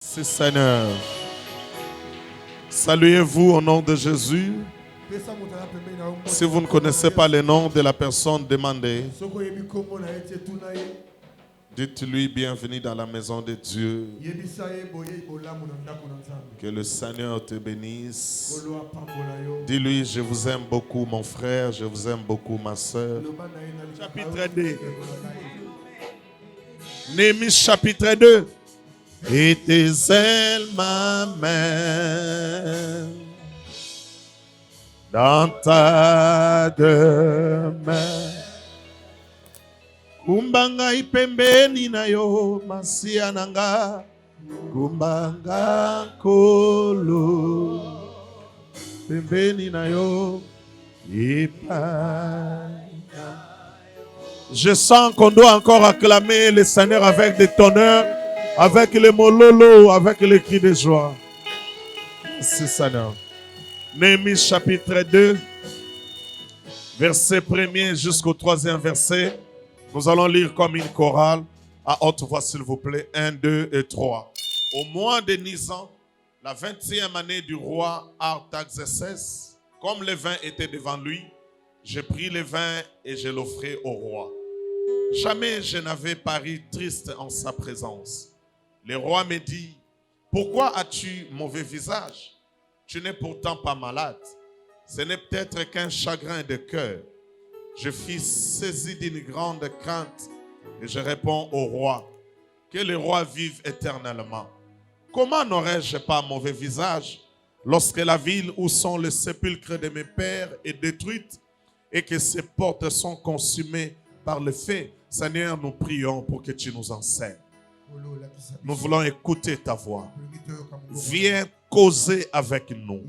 Merci Seigneur. Saluez-vous au nom de Jésus. Si vous ne connaissez pas le nom de la personne, demandez. Dites-lui bienvenue dans la maison de Dieu. Que le Seigneur te bénisse. Dis-lui, je vous aime beaucoup mon frère, je vous aime beaucoup ma soeur. Chapitre 2. Néhémie chapitre 2. Et tes ailes m'amènent dans ta demeure. Kumbanga ipembeni na yo masia nanga. Kumbanga kolo pembeni na yo ipa. Je sens qu'on doit encore acclamer le Seigneur avec des tonneurs, avec les mololo, avec les cris de joie. Merci Seigneur. Néhémie chapitre 2, verset 1er jusqu'au 3e verset. Nous allons lire comme une chorale. À haute voix s'il vous plaît. 1, 2 et 3. Au mois de Nisan, la 20e année du roi Artaxerxès, comme le vin était devant lui, je pris le vin et je l'offrais au roi. Jamais je n'avais paru triste en sa présence. Le roi me dit, pourquoi as-tu mauvais visage? Tu n'es pourtant pas malade. Ce n'est peut-être qu'un chagrin de cœur. Je fus saisi d'une grande crainte et je réponds au roi, que le roi vive éternellement. Comment n'aurais-je pas mauvais visage lorsque la ville où sont les sépulcres de mes pères est détruite et que ses portes sont consumées par le feu? Seigneur, nous prions pour que tu nous enseignes. Nous voulons écouter ta voix. Viens causer avec nous.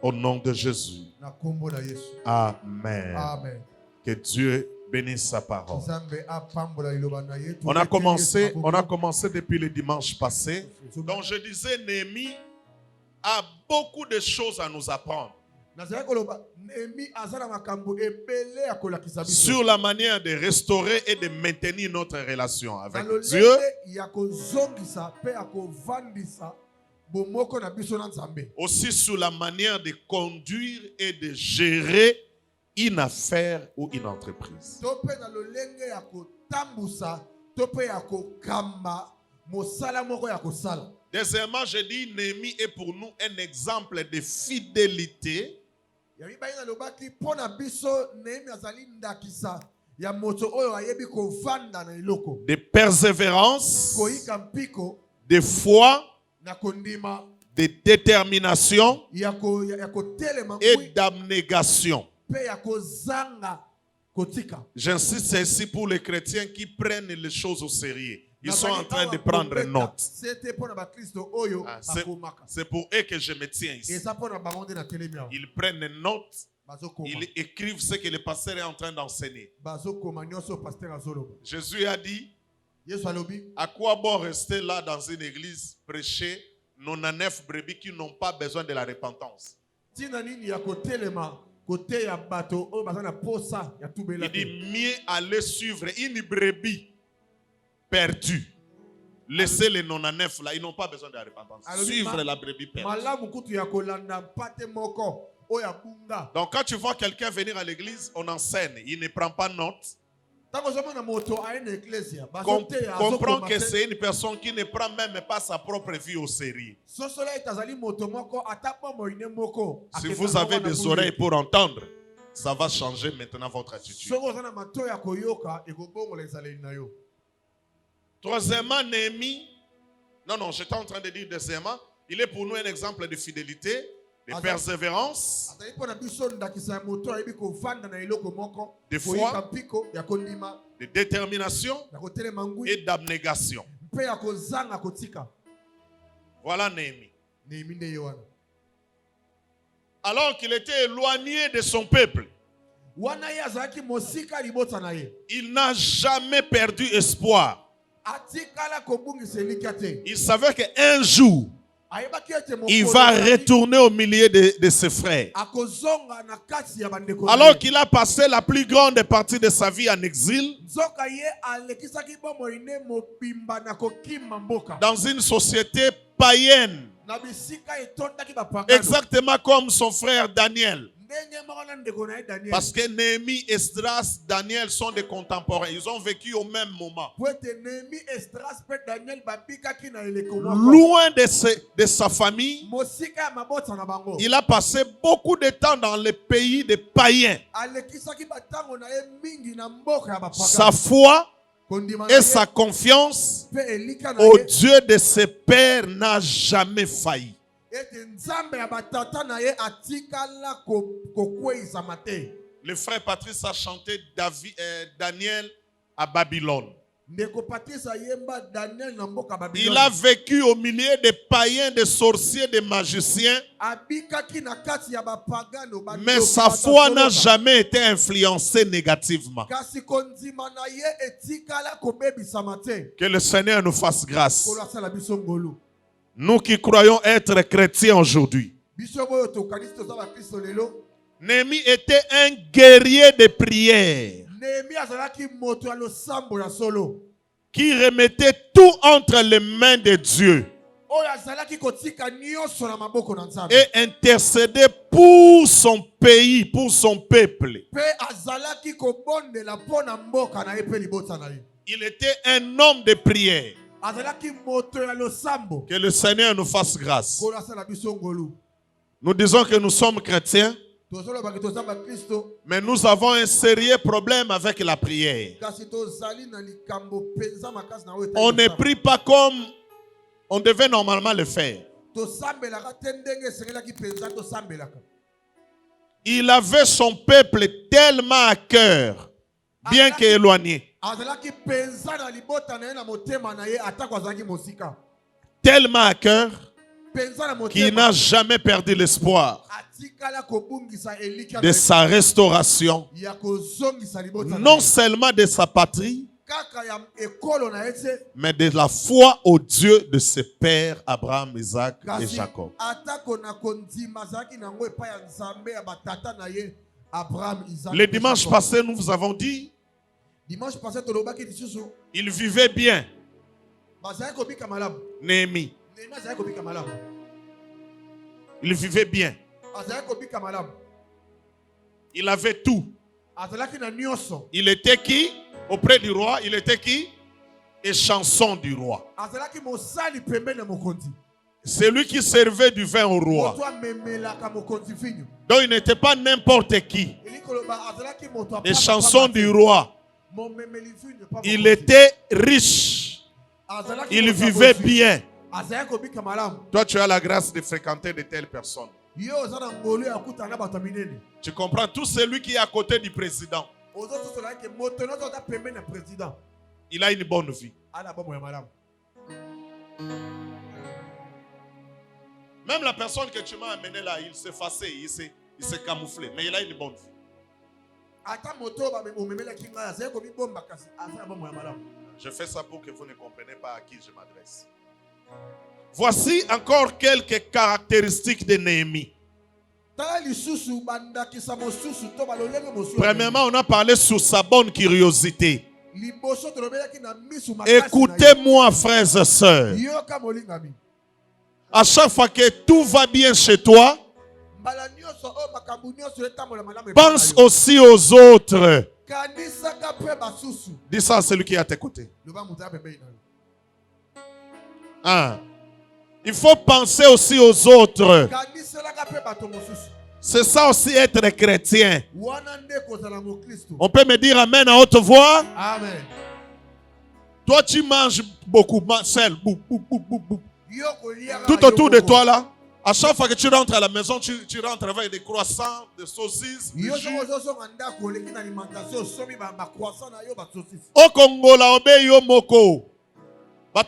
Au nom de Jésus. Amen. Amen. Que Dieu bénisse sa parole. On a commencé depuis le dimanche passé. Donc je disais, Néhémie a beaucoup de choses à nous apprendre. Sur la manière de restaurer et de maintenir notre relation avec Dieu. Aussi sur la manière de conduire et de gérer une affaire ou une entreprise. Deuxièmement, je dis, Néhémie est pour nous un exemple de fidélité, de persévérance, de foi, de détermination et d'abnégation. J'insiste ici pour les chrétiens qui prennent les choses au sérieux. Ils sont en train de prendre note. C'est pour eux que je me tiens ici. Ils prennent note. Ils écrivent ce que le pasteur est en train d'enseigner. Jésus a dit, à quoi bon rester là dans une église, prêcher 99 brebis qui n'ont pas besoin de la repentance? Il dit, mieux aller suivre une brebis perdue. Laissez les 99 là, ils n'ont pas besoin de la repentance. Suivre la brebis perdue. Donc quand tu vois quelqu'un venir à l'église, on enseigne, il ne prend pas note. Comprends que c'est une personne qui ne prend même pas sa propre vie au sérieux. Si vous avez des oreilles pour entendre, ça va changer maintenant votre attitude. Troisièmement, Néhémie, j'étais en train de dire deuxièmement, il est pour nous un exemple de fidélité, de persévérance, de foi, de détermination et d'abnégation. Voilà Néhémie. Alors qu'il était éloigné de son peuple, il n'a jamais perdu espoir. Il savait qu'un jour, il va retourner au milieu de ses frères. Alors qu'il a passé la plus grande partie de sa vie en exil, dans une société païenne, exactement comme son frère Daniel. Parce que Néhémie, Esdras, Daniel sont des contemporains. Ils ont vécu au même moment. Loin de sa famille, il a passé beaucoup de temps dans les pays des païens. Sa foi et sa confiance au Dieu de ses pères n'a jamais failli. Le frère Patrice a chanté Daniel à Babylone. Il a vécu au milieu des païens, des sorciers, des magiciens. Mais sa foi n'a jamais été influencée négativement. Que le Seigneur nous fasse grâce. Nous qui croyons être chrétiens aujourd'hui. Néhémie était un guerrier de prière qui remettait tout entre les mains de Dieu et intercédait pour son pays, pour son peuple. Il était un homme de prière. Que le Seigneur nous fasse grâce. Nous disons que nous sommes chrétiens, mais nous avons un sérieux problème avec la prière. On ne prie pas comme on devait normalement le faire. Il avait son peuple tellement à cœur, bien qu'éloigné. Tellement à cœur qu'il n'a jamais perdu l'espoir de sa restauration, non seulement de sa patrie, mais de la foi au Dieu de ses pères Abraham, Isaac et Jacob. Le dimanche passé, nous vous avons dit, il vivait bien. Néhémie. Il vivait bien. Il avait tout. Il était qui? Auprès du roi, il était qui? Et chanson du roi. C'est lui qui servait du vin au roi. Donc il n'était pas n'importe qui. Et chanson du roi. Il était riche. Il vivait bien. Toi, tu as la grâce de fréquenter de telles personnes. Tu comprends? Tout celui qui est à côté du président, il a une bonne vie. Même la personne que tu m'as amené là, il s'est effacé, il s'est camouflé, mais il a une bonne vie. Je fais ça pour que vous ne compreniez pas à qui je m'adresse. Voici encore quelques caractéristiques de Néhémie. Premièrement, on a parlé sur sa bonne curiosité. Écoutez-moi, frères et sœurs. À chaque fois que tout va bien chez toi, pense aussi aux autres. Dis ça à celui qui est à tes côtés. Ah. Il faut penser aussi aux autres. C'est ça aussi être chrétien. On peut me dire amen à haute voix? Amen. Toi tu manges beaucoup, seul. Tout autour de toi là. À chaque fois que tu rentres à la maison, tu rentres avec des croissants, des saucisses, des jus. Au Congo là, obeyo moko. Il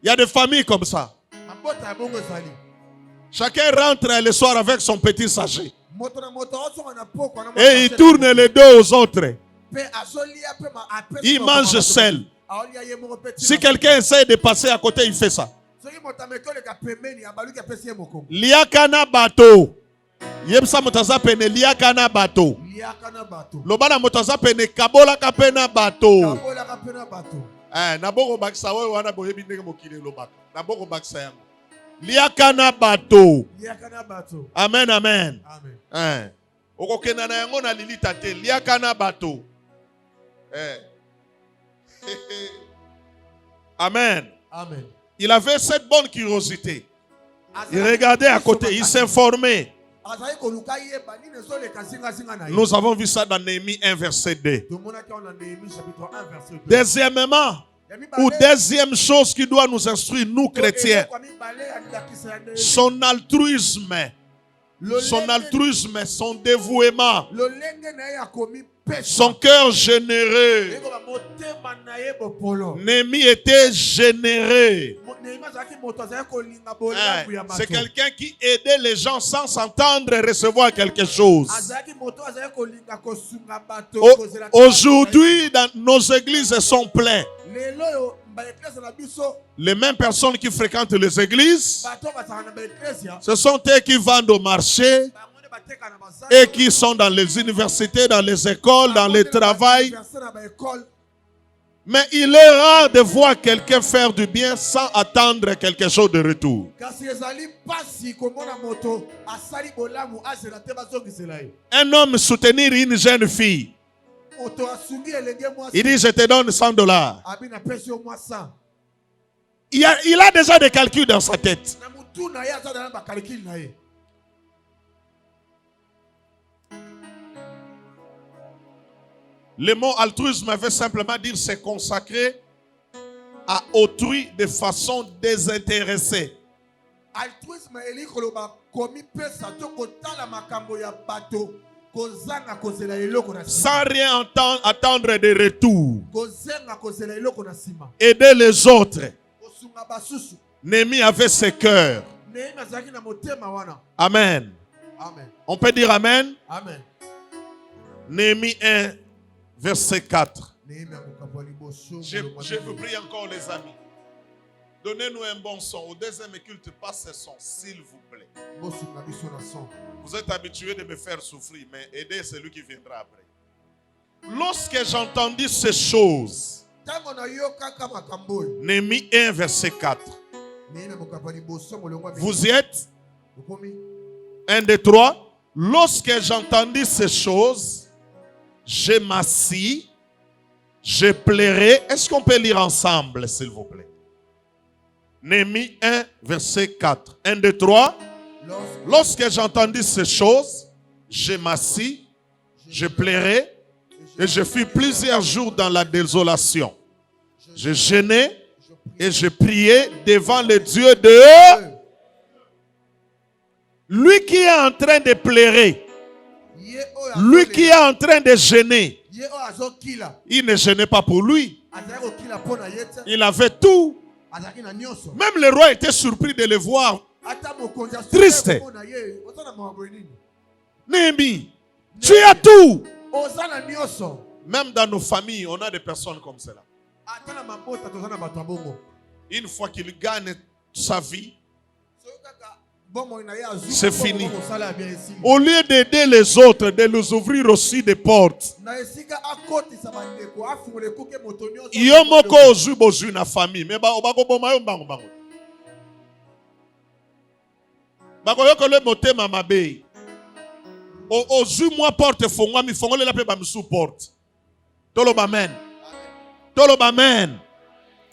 y a des familles comme ça. Chacun rentre le soir avec son petit sachet. Et il tourne les deux aux autres. Il mange seul. Si quelqu'un essaie de passer à côté, il fait ça. Liakana bato. Yemsa motaza pene liakana bato. Lobana motaza pene kabola kapena bato. Naboko baksa we wana boyebi ndenge mokile lobaka. Naboko baksa yango. Liakana bato. Amen, amen. Okokena na yango na lilita te. Liakana bato. Amen. Amen. Il avait cette bonne curiosité. Il regardait à côté, il s'informait. Nous avons vu ça dans Néhémie 1, verset 2. Deuxièmement, ou deuxième chose qui doit nous instruire, nous chrétiens, son altruisme, son dévouement, son cœur généreux. Néhémie était généreux. C'est quelqu'un qui aidait les gens sans s'entendre et recevoir quelque chose. Aujourd'hui, nos églises sont pleines. Les mêmes personnes qui fréquentent les églises, ce sont eux qui vendent au marché et qui sont dans les universités, dans les écoles, dans le travail. Mais il est rare de voir quelqu'un faire du bien sans attendre quelque chose de retour. Un homme soutenir une jeune fille, il dit je te donne $100. Il a déjà des calculs dans sa tête. Le mot altruisme veut simplement dire se consacrer à autrui de façon désintéressée. Sans rien attendre de retour. Aider les autres. Néhémie avait ce cœur. Amen. On peut dire amen. Amen. Néhémie 1, verset 4. Je vous prie encore, les amis. Donnez-nous un bon son. Au deuxième culte, pas ce son, s'il vous plaît. Vous êtes habitués de me faire souffrir, mais aidez celui qui viendra après. Lorsque j'entendis ces choses, Néhémie 1, verset 4. Vous y êtes? 1, 2, 3. Lorsque j'entendis ces choses, je m'assis, je pleurai. Est-ce qu'on peut lire ensemble, s'il vous plaît? Néhémie 1, verset 4. 1, 2, 3. Lorsque j'entendis ces choses, je m'assis, je pleurai, et je fus plusieurs jours dans la désolation. Je jeûnais et je priais devant le Dieu de... Lui qui est en train de pleurer, lui qui est en train de jeûner, il ne jeûnait pas pour lui. Il avait tout. Même le roi était surpris de le voir triste. Néhémie, tu as tout. Même dans nos familles, on a des personnes comme cela. Une fois qu'il gagne sa vie, c'est fini. Au lieu d'aider les autres, de nous ouvrir aussi des portes. Yomoko ozu bozu na famille. Mais bako boma yombango bango. Bako yoko le motema mabe. Ozu moi porte fongwa mi fongole la pe ba misu porte. Tolo ba men. Tolo ba men.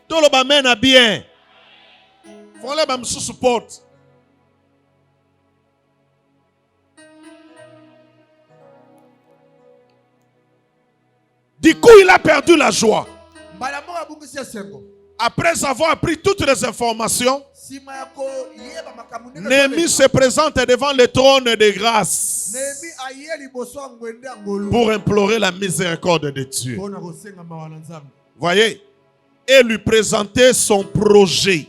Tolo ba men a bien. Fongole ba misu support. Du coup, il a perdu la joie. Après avoir pris toutes les informations, Néhémie se présente devant le trône de grâce pour implorer la miséricorde de Dieu. Voyez, et lui présenter son projet.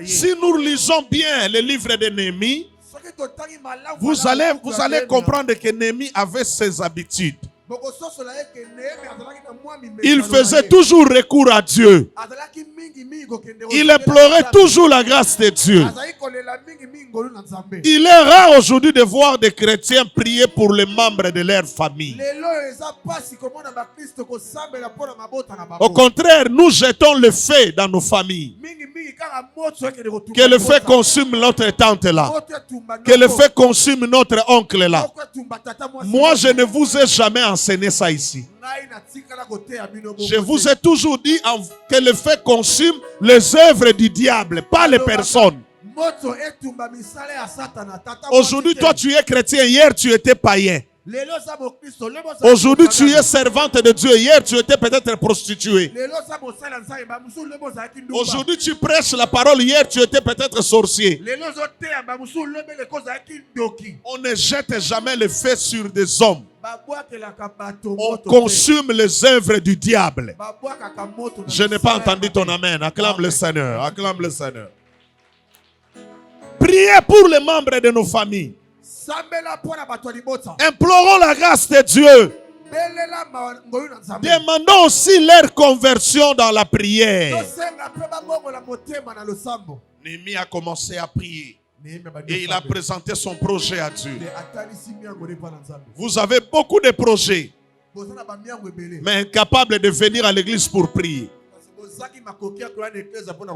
Si nous lisons bien le livre de Néhémie, vous allez comprendre que Néhémie avait ses habitudes. Il faisait toujours recours à Dieu. Il implorait toujours la grâce de Dieu. Il est rare aujourd'hui de voir des chrétiens prier pour les membres de leur famille. Au contraire, nous jetons le feu dans nos familles. Que le feu consume notre tante là. Que le feu consume notre oncle là. Moi, je ne vous ai jamais enseigné ça ici. Je vous ai toujours dit que le feu consume les œuvres du diable, pas les personnes. Aujourd'hui, toi, tu es chrétien. Hier, tu étais païen. Aujourd'hui, tu es servante de Dieu. Hier, tu étais peut-être prostituée. Aujourd'hui, tu prêches la parole. Hier, tu étais peut-être sorcier. On ne jette jamais le feu sur des hommes. On consume les œuvres du diable. Je n'ai pas entendu ton amen. Acclame le Seigneur. Acclame le Seigneur. Priez pour les membres de nos familles. Implorons la grâce de Dieu. Demandons aussi leur conversion dans la prière. Néhémie a commencé à prier. Et il a présenté son projet à Dieu. Vous avez beaucoup de projets, mais incapables de venir à l'église pour prier.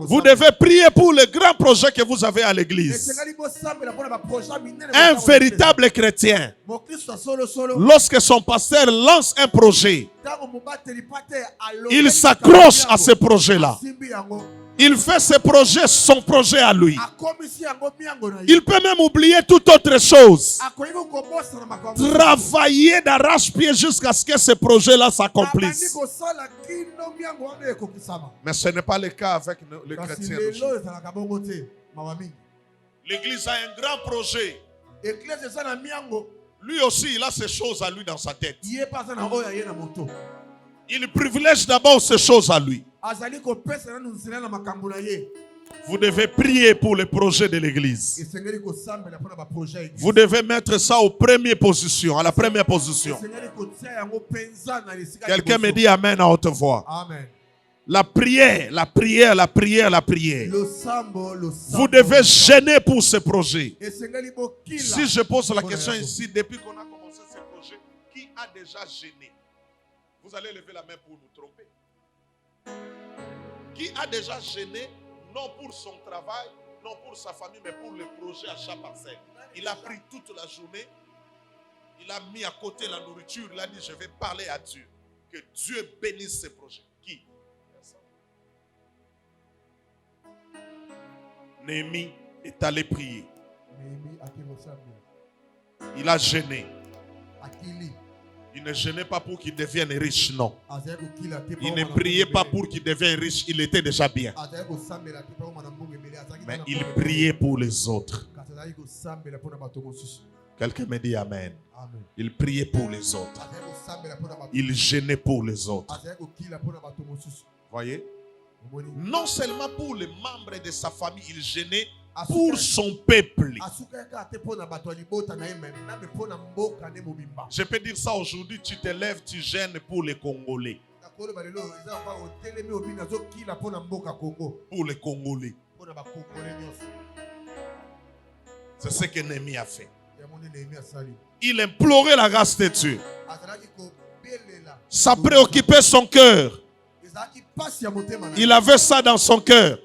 Vous devez prier pour le grand projet que vous avez à l'église. Un véritable chrétien, lorsque son pasteur lance un projet, il s'accroche à ce projet-là. Il fait ce projet, son projet à lui. Il peut même oublier toute autre chose. Travailler d'arrache-pied jusqu'à ce que ce projet-là s'accomplisse. Mais ce n'est pas le cas avec les chrétiens. L'église a un grand projet. Lui aussi, il a ces choses à lui dans sa tête. Il privilège d'abord ces choses à lui. Vous devez prier pour le projet de l'église. Vous devez mettre ça aux premières positions, à la première position. Quelqu'un me dit amen à haute voix. Amen. La prière, la prière, la prière, la prière. Vous devez gêner pour ce projet. Si je pose la question ici, depuis qu'on a commencé ce projet, qui a déjà gêné? Vous allez lever la main pour nous tromper. Qui a déjà gêné, non pour son travail, non pour sa famille, mais pour le projet à chaque parcelle? Il a pris toute la journée, il a mis à côté la nourriture, il a dit je vais parler à Dieu. Que Dieu bénisse ce projet. Qui? Néhémie est allé prier. Il a gêné. Il ne gênait pas pour qu'il devienne riche, non. Il ne priait pas pour qu'il devienne riche, il était déjà bien. Mais il priait pour les autres. Quelqu'un me dit amen. Il priait pour les autres. Il gênait pour les autres. Voyez? Non seulement pour les membres de sa famille, il gênait pour son peuple. Je peux dire ça aujourd'hui, tu te lèves, tu gênes pour les Congolais. Pour les Congolais. C'est ce que Néhémie a fait. Il implorait la grâce de Dieu. Ça préoccupait son cœur. Il avait ça dans son cœur.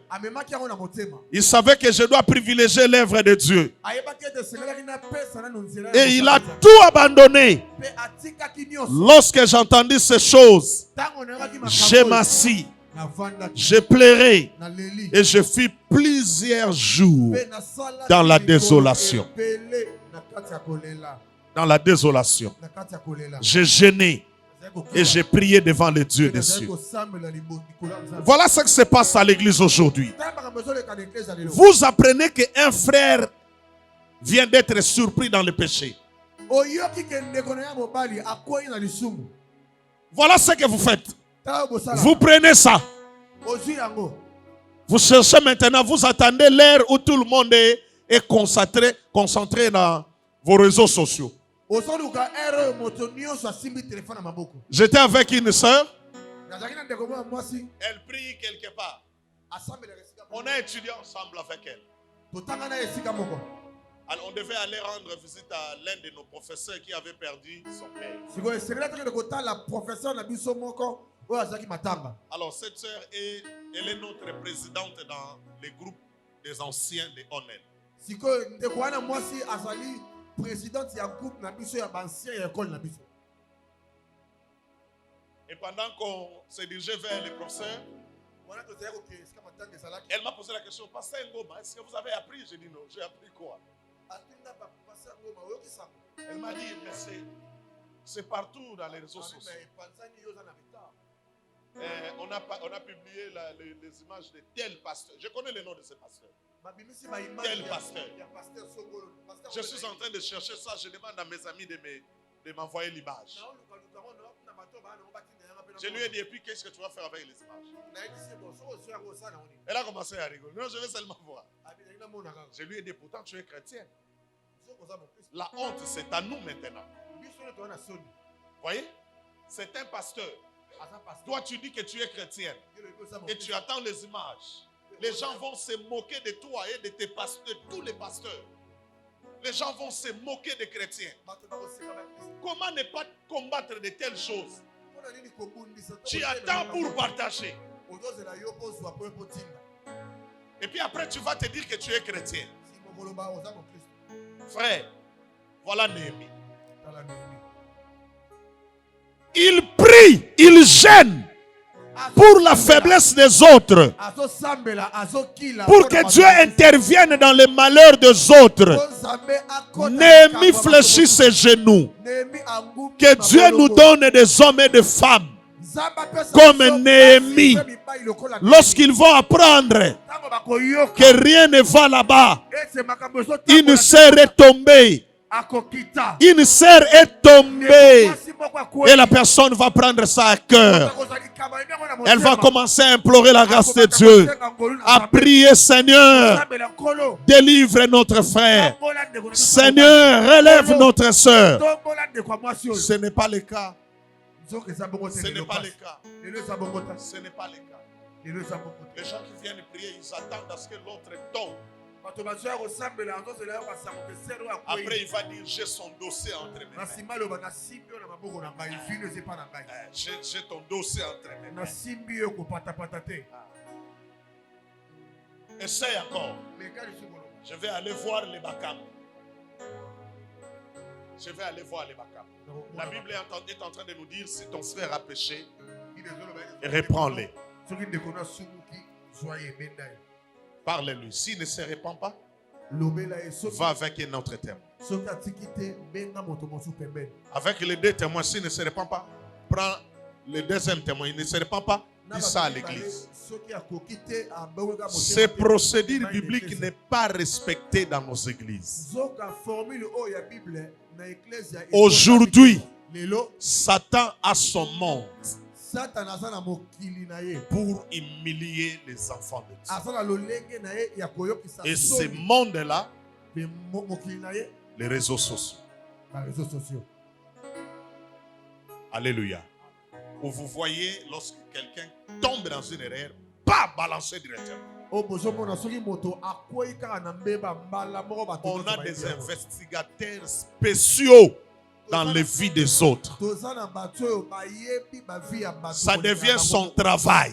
Il savait que je dois privilégier l'œuvre de Dieu. Et il a tout abandonné. Lorsque j'entendis ces choses, je m'assis, je pleurais et je fis plusieurs jours dans la désolation. Dans la désolation. J'ai gêné. Et j'ai prié devant le Dieu des cieux. Voilà ce qui se passe à l'église aujourd'hui. Vous apprenez qu'un frère vient d'être surpris dans le péché. Voilà ce que vous faites. Vous prenez ça. Vous cherchez maintenant, vous attendez l'heure où tout le monde est concentré dans vos réseaux sociaux. J'étais avec une sœur. Elle prie quelque part. On a étudié ensemble avec elle. Alors on devait aller rendre visite à l'un de nos professeurs qui avait perdu son père. Alors cette sœur, elle est notre présidente dans les groupes des anciens de ONEL. Et pendant qu'on se dirigeait vers les professeurs, elle m'a posé la question, Pasteur Ngoma, est-ce que vous avez appris? J'ai dit non. J'ai appris quoi? Elle m'a dit, mais c'est partout dans les réseaux sociaux. On a publié les images de tel pasteur. Je connais le nom de ce pasteur. Tel pasteur. Je suis en train de chercher ça. Je demande à mes amis de m'envoyer l'image. Je lui ai dit, et puis qu'est-ce que tu vas faire avec les images? Elle a commencé à rigoler. Non, je vais seulement voir. Je lui ai dit, pourtant tu es chrétien. La honte, c'est à nous maintenant. Vous voyez? C'est un pasteur. Toi, tu dis que tu es chrétien et tu attends les images. Les gens vont se moquer de toi et de tes pasteurs, de tous les pasteurs. Les gens vont se moquer des chrétiens. Comment ne pas combattre de telles choses? Tu attends pour partager. Et puis après, tu vas te dire que tu es chrétien. Frère, voilà Néhémie. Il prie, il gêne pour la faiblesse des autres, pour que Dieu intervienne dans les malheurs des autres. Néhémie fléchit ses genoux. Que Dieu nous donne des hommes et des femmes comme Néhémie. Lorsqu'ils vont apprendre que rien ne va là-bas, une sœur est tombée. Une sœur est tombée. Et la personne va prendre ça à cœur. Elle va commencer à implorer la grâce de Dieu. À prier, Seigneur, délivre notre frère. Seigneur, relève notre sœur. Ce n'est pas le cas. Ce n'est pas le cas. Ce n'est pas le cas. Les gens qui viennent prier, ils attendent à ce que l'autre tombe. Après, il va dire, j'ai son dossier entre mes mains. J'ai ton dossier entre mes mains. Essaye encore. Je vais aller voir les Bakam. Je vais aller voir les Bakam. La Bible est en train de nous dire, si ton frère a péché, reprends-les. Parle-lui. S'il ne se répand pas, va avec un autre témoin. Avec les deux témoins, s'il ne se répand pas, prends le deuxième témoin. Il ne se répand pas, dis ça à l'église. Ces procédures bibliques n'est pas respectées dans nos églises. Aujourd'hui, Satan a son monde pour humilier les enfants de Dieu. Et ce monde-là, les réseaux sociaux. Alléluia. Où vous voyez, lorsque quelqu'un tombe dans une erreur, pas balancer directement. On a des investigateurs spéciaux dans les vies des autres. Ça devient son travail.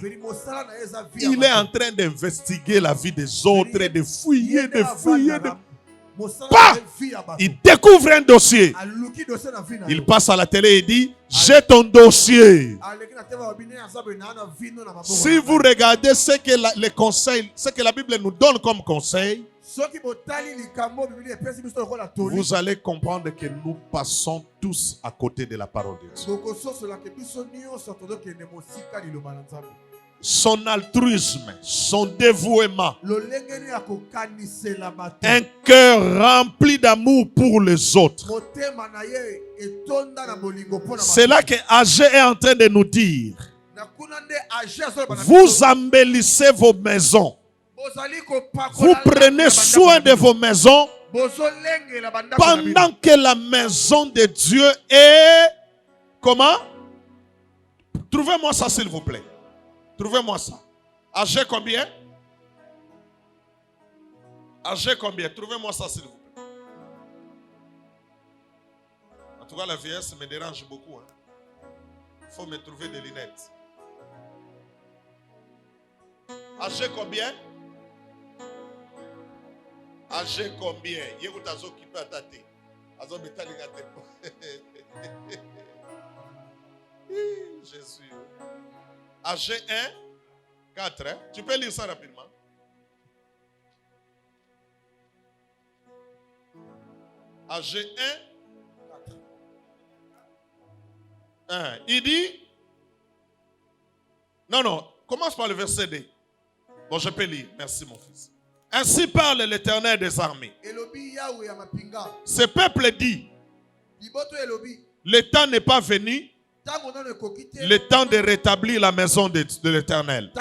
Il est en train d'investiguer la vie des autres et de fouiller, Pas. Il découvre un dossier. Il passe à la télé et dit, j'ai ton dossier. Si vous regardez ce que les conseils, ce que la Bible nous donne comme conseil, vous allez comprendre que nous passons tous à côté de la parole de Dieu. Son altruisme, son dévouement, un cœur rempli d'amour pour les autres. C'est là que Agé est en train de nous dire, vous embellissez vos maisons, vous prenez soin de vos maisons, Pendant que la maison de Dieu est... Comment? Trouvez-moi ça s'il vous plaît. Trouvez-moi ça. Âgé combien? Âgé combien? Trouvez-moi ça s'il vous plaît. En tout cas, la vieillesse me dérange beaucoup. Il faut me trouver des lunettes. Âgé combien? Âgé combien? Jésus. Âgé 1, 4. Hein? Tu peux lire ça rapidement. Âgé 1, 4. 1. Il dit... Non. Commence par le verset D. Bon, je peux lire. Merci, mon fils. Ainsi parle l'Éternel des armées. Ce peuple dit, le temps n'est pas venu, le temps de rétablir la maison de l'Éternel.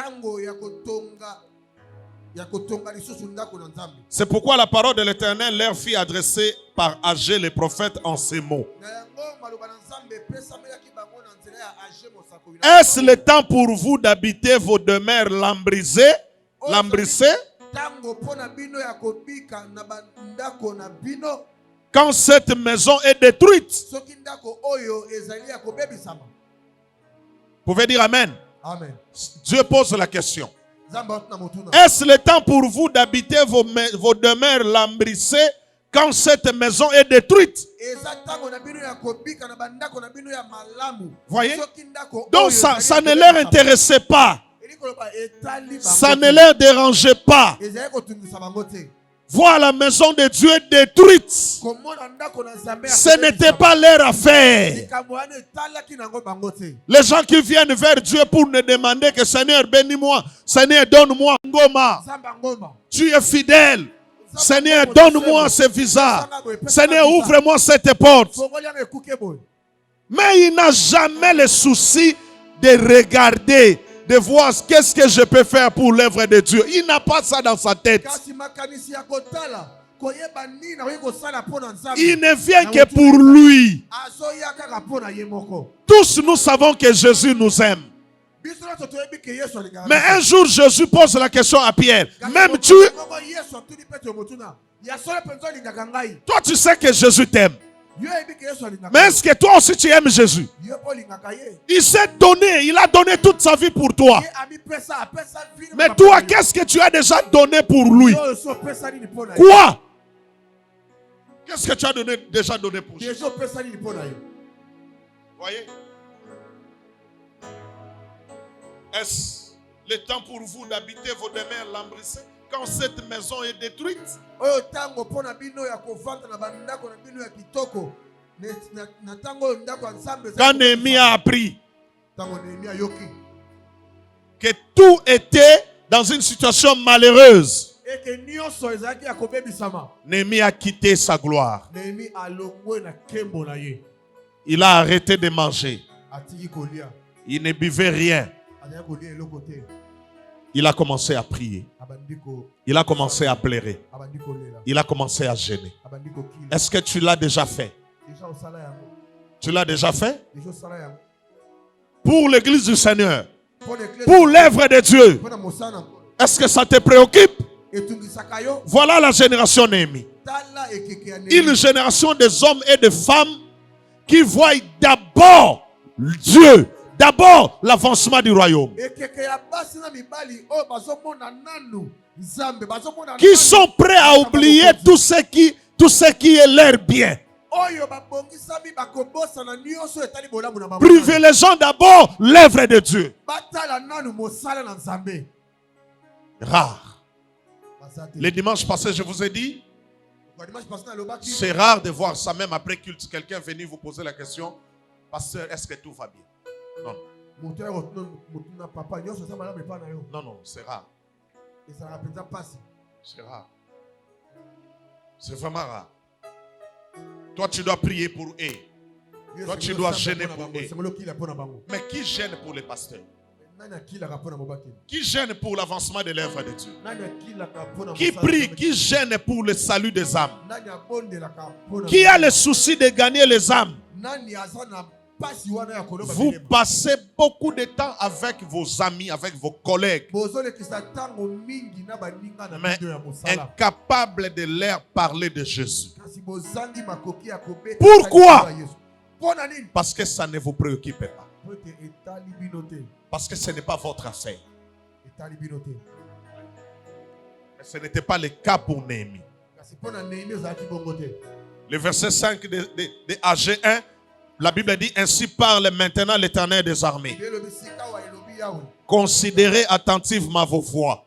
C'est pourquoi la parole de l'Éternel leur fit adresser par Agé le prophète en ces mots. Est-ce le temps pour vous d'habiter vos demeures lambrisées? Quand cette maison est détruite. Vous pouvez dire Amen. Amen. Dieu pose la question. Est-ce le temps pour vous d'habiter vos demeures lambrissées quand cette maison est détruite? Voyez? Donc ça ne leur intéressait pas. Ça ne leur dérangeait pas. Voir la maison de Dieu détruite. Ce n'était pas leur affaire. Les gens qui viennent vers Dieu pour ne demander que Seigneur bénis-moi, Seigneur donne-moi Ngoma. Tu es fidèle. Seigneur donne-moi ce visa. Seigneur ouvre-moi cette porte. Mais il n'a jamais le souci de regarder, de voir qu'est-ce que je peux faire pour l'œuvre de Dieu. Il n'a pas ça dans sa tête. Il ne vient que pour lui. Tous nous savons que Jésus nous aime. Mais un jour Jésus pose la question à Pierre. M'aimes-tu? Toi tu sais que Jésus t'aime. Mais est-ce que toi aussi tu aimes Jésus? Il s'est donné, il a donné toute sa vie pour toi. Mais toi, qu'est-ce que tu as déjà donné pour lui? Quoi? Qu'est-ce que tu as déjà donné pour Jésus? Voyez? Est-ce le temps pour vous d'habiter vos demeures lambrissées quand cette maison est détruite? Quand Néhémie a appris que tout était dans une situation malheureuse, Néhémie a quitté sa gloire. Il a arrêté de manger. Il ne buvait rien. Il a commencé à prier. Il a commencé à pleurer. Il a commencé à gêner. Est-ce que tu l'as déjà fait? Tu l'as déjà fait? Pour l'église du Seigneur. Pour l'œuvre de Dieu. Est-ce que ça te préoccupe? Voilà la génération Néhémie. Une génération des hommes et des femmes qui voient d'abord Dieu. D'abord, l'avancement du royaume. Qui sont prêts à oublier tout ce qui est leur bien. Privilégiant d'abord l'œuvre de Dieu. Rare. Le dimanche passé, je vous ai dit, c'est rare de voir ça même après culte. Quelqu'un venir vous poser la question, pasteur, est-ce que tout va bien? Non. Non, c'est rare. C'est rare. C'est vraiment rare. Toi, tu dois prier pour eux. Toi, tu dois gêner pour eux. Mais qui gêne pour les pasteurs? Qui gêne pour l'avancement de l'œuvre de Dieu? Qui prie, qui gêne pour le salut des âmes? Qui a le souci de gagner les âmes? Vous passez beaucoup de temps avec vos amis, avec vos collègues, mais incapables de leur parler de Jésus. Pourquoi? Parce que ça ne vous préoccupe pas. Parce que ce n'est pas votre affaire. Mais ce n'était pas le cas pour Néhémie. Le verset 5 de AG 1, la Bible dit: ainsi parle maintenant l'Éternel des armées. Considérez attentivement vos voix.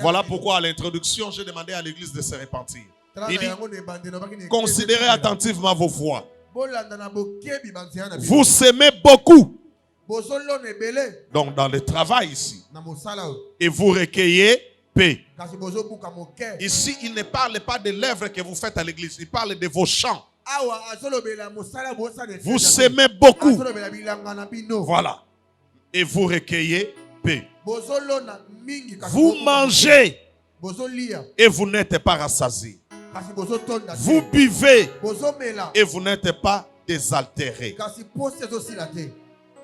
Voilà pourquoi à l'introduction, j'ai demandé à l'église de se repentir. Il dit: considérez attentivement vos voix. Vous s'aimez beaucoup. Donc dans le travail ici. Et vous recueillez paix. Ici, il ne parle pas de l'œuvre que vous faites à l'église. Il parle de vos chants. Vous s'aimez beaucoup. Voilà. Et vous recueillez paix. Vous mangez et vous n'êtes pas rassasié. Vous buvez et vous n'êtes pas désaltéré.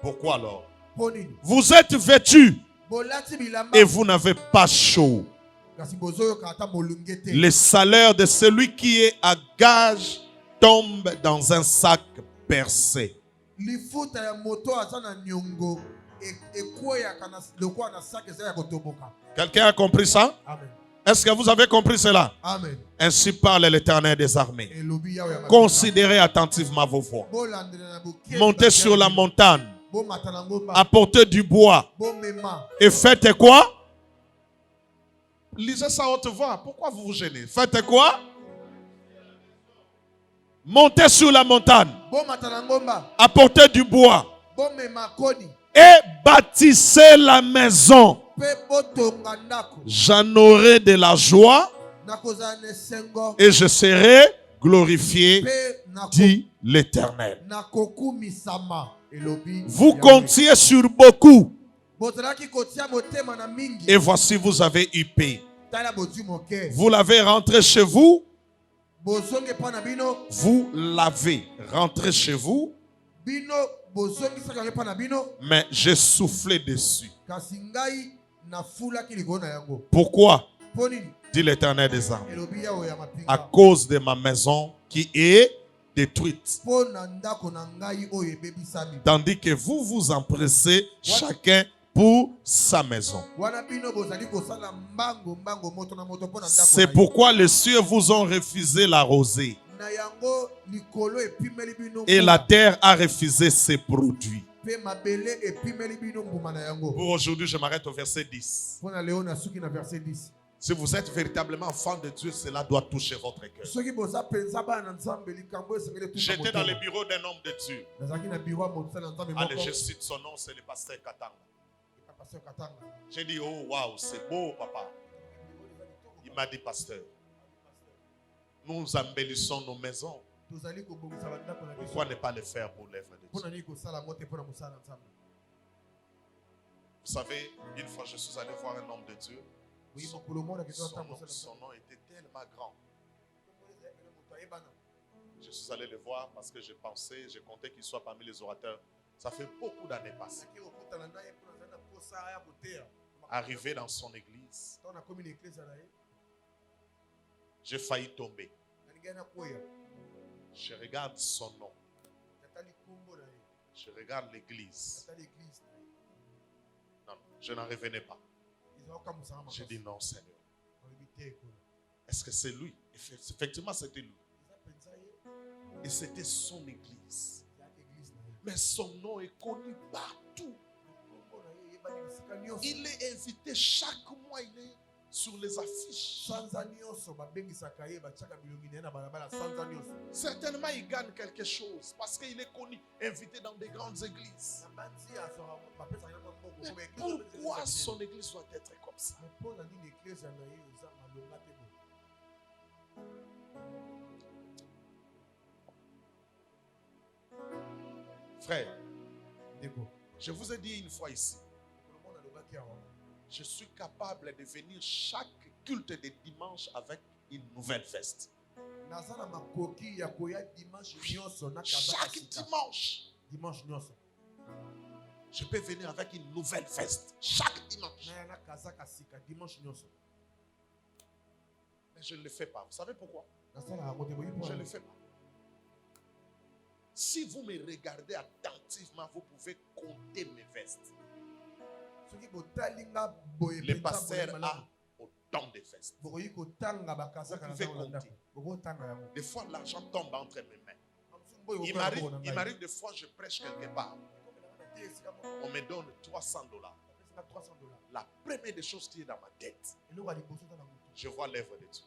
Pourquoi alors? Vous êtes vêtus et vous n'avez pas chaud. Le salaire de celui qui est à gage tombe dans un sac percé. Quelqu'un a compris ça? Amen. Est-ce que vous avez compris cela? Amen. Ainsi parle l'Éternel des armées. Considérez attentivement vos voix. Montez sur la montagne. Apportez du bois. Et faites quoi? Lisez ça à haute voix. Pourquoi vous vous gênez? Faites quoi? Montez sur la montagne. Apportez du bois. Et bâtissez la maison. J'en aurai de la joie et je serai glorifié, dit l'Éternel. Vous comptiez sur beaucoup. Et voici, vous avez eu paix. Vous l'avez rentré chez vous. Vous l'avez rentré chez vous. Mais j'ai soufflé dessus. Pourquoi? Dit l'Éternel des armées. À cause de ma maison qui est détruite. Tandis que vous vous empressez chacun pour sa maison. C'est pourquoi les cieux vous ont refusé la rosée. Et la terre a refusé ses produits. Pour aujourd'hui, je m'arrête au verset 10. Si vous êtes véritablement enfant de Dieu, cela doit toucher votre cœur. J'étais dans le bureau d'un homme de Dieu. Allez, je cite son nom, c'est le pasteur Katanga. J'ai dit: oh waouh, c'est beau, papa. Il m'a dit: pasteur, nous embellissons nos maisons. Pourquoi ne pas le faire pour l'œuvre de Dieu? Vous savez, une fois je suis allé voir un homme de Dieu. Son nom était tellement grand. Je suis allé le voir parce que je comptais qu'il soit parmi les orateurs. Ça fait beaucoup d'années passées. Arrivé dans son église, j'ai failli tomber. Je regarde son nom. Je regarde l'église. Non, je n'en revenais pas. J'ai dit: non, Seigneur. Est-ce que c'est lui? Effectivement, c'était lui. Et c'était son église. Mais son nom est connu partout. Il est invité chaque mois. Il est sur les affiches. Certainement, il gagne quelque chose parce qu'il est connu, invité dans des grandes églises. Mais pourquoi son église doit être comme ça? Frère, Je vous ai dit une fois ici, je suis capable de venir chaque culte de dimanche avec une nouvelle veste. Chaque dimanche, je peux venir avec une nouvelle veste. Chaque dimanche. Mais je ne le fais pas. Vous savez pourquoi? Je ne le fais pas. Si vous me regardez attentivement, vous pouvez compter mes vestes. Le pasteur a autant de vestes. Vous pouvez compter. Des fois, l'argent tombe entre mes mains. Il m'arrive des fois, je prêche quelque part. On me donne $300. La première des choses qui est dans ma tête, je vois l'œuvre de Dieu.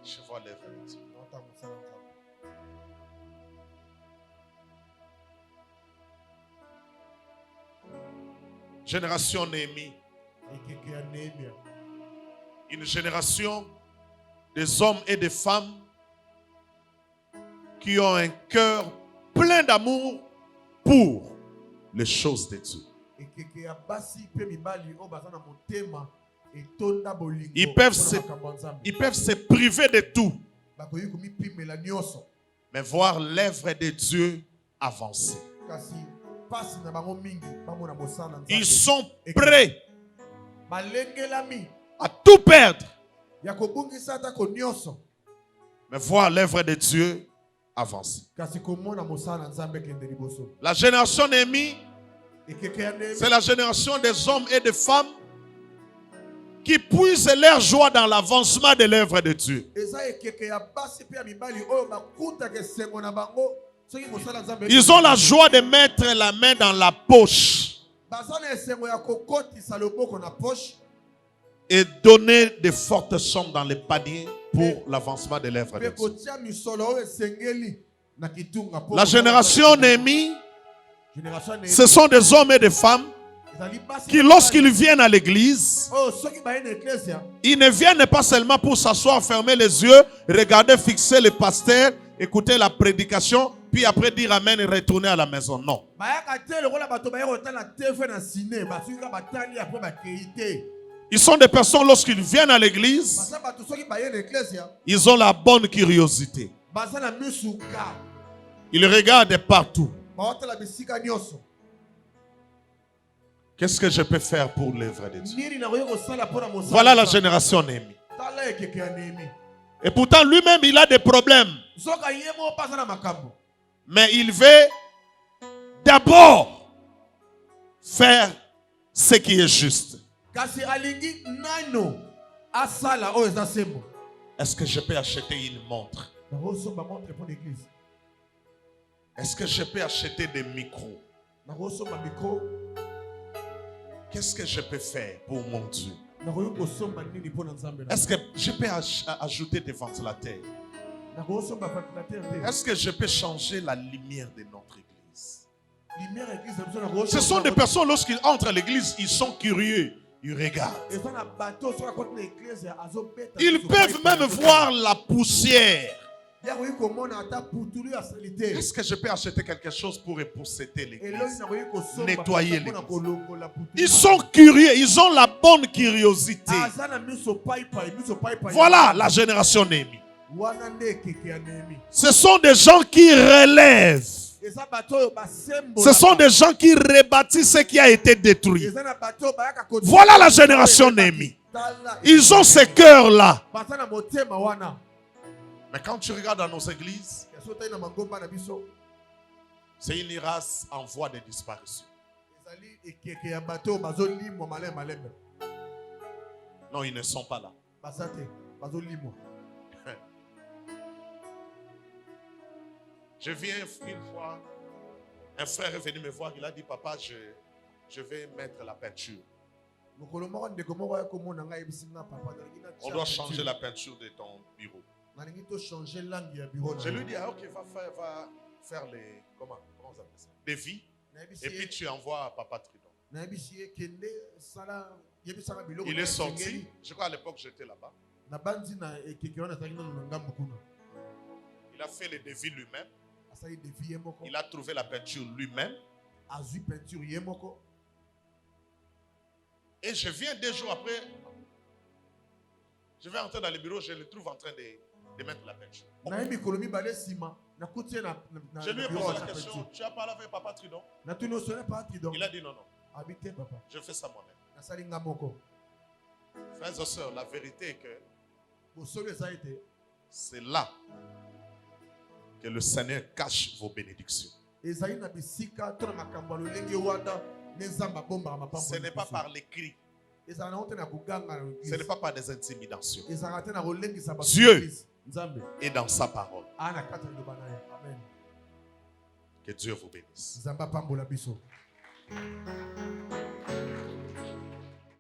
Je vois l'œuvre de Dieu. Génération Néhémie. Une génération des hommes et des femmes qui ont un cœur plein d'amour pour les choses de Dieu. Ils peuvent se priver de tout, mais voir l'œuvre de Dieu avancer. Ils sont prêts à tout perdre, mais voir l'œuvre de Dieu avancer. La génération Néhémie, c'est la génération des hommes et des femmes qui puisent leur joie dans l'avancement de l'œuvre de Dieu. Ils ont la joie de mettre la main dans la poche et donner de fortes sommes dans les paniers pour l'avancement de l'œuvre de Dieu. La génération Néhémie, ce sont des hommes et des femmes qui, lorsqu'ils viennent à l'église, ils ne viennent pas seulement pour s'asseoir, fermer les yeux, regarder, fixer le pasteur, écouter la prédication, puis après dire amen et retourner à la maison. Non. Ils sont des personnes, lorsqu'ils viennent à l'église, ils ont la bonne curiosité. Ils regardent partout. Qu'est-ce que je peux faire pour l'œuvre de Dieu? Voilà la génération Néhémie. Et pourtant, lui-même, il a des problèmes. Mais il veut d'abord faire ce qui est juste. Est-ce que je peux acheter une montre? Est-ce que je peux acheter des micros? Qu'est-ce que je peux faire pour mon Dieu? Est-ce que je peux ajouter des ventilateurs? Est-ce que je peux changer la lumière de notre église? Ce sont des personnes, lorsqu'ils entrent à l'église, ils sont curieux. Ils regardent. Ils peuvent même voir la poussière. Est-ce que je peux acheter quelque chose pour repousser l'église? Nettoyer l'église. Ils sont curieux, ils ont la bonne curiosité. Voilà la génération Néhémie. Ce sont des gens qui relèvent. Ce sont des gens qui rebâtissent ce qui a été détruit. Voilà la génération Néhémie. Ils ont ce cœur-là. Mais quand tu regardes dans nos églises, c'est une race en voie de disparition. Non, ils ne sont pas là. Je viens une fois, un frère est venu me voir, il a dit, papa, je vais mettre la peinture. On doit changer la peinture de ton bureau. Je lui dis, ah, ok, va faire les, comment on appelle ça? Des vies. Et puis tu envoies à Papa Tridon. Il est sorti. Je crois à l'époque j'étais là-bas. Il a fait les devis lui-même. Il a trouvé la peinture lui-même. Et je viens 2 jours après. Je vais entrer dans le bureau, je le trouve en train de mettre la peinture. Je lui ai posé la question, tu as parlé avec Papa Tridon? Il a dit non, non. Je fais ça moi-même. Frères et sœurs, la vérité est que c'est là que le Seigneur cache vos bénédictions. Ce n'est pas par les cris. Ce n'est pas par des intimidations. Dieu est dans sa parole. Que Dieu vous bénisse.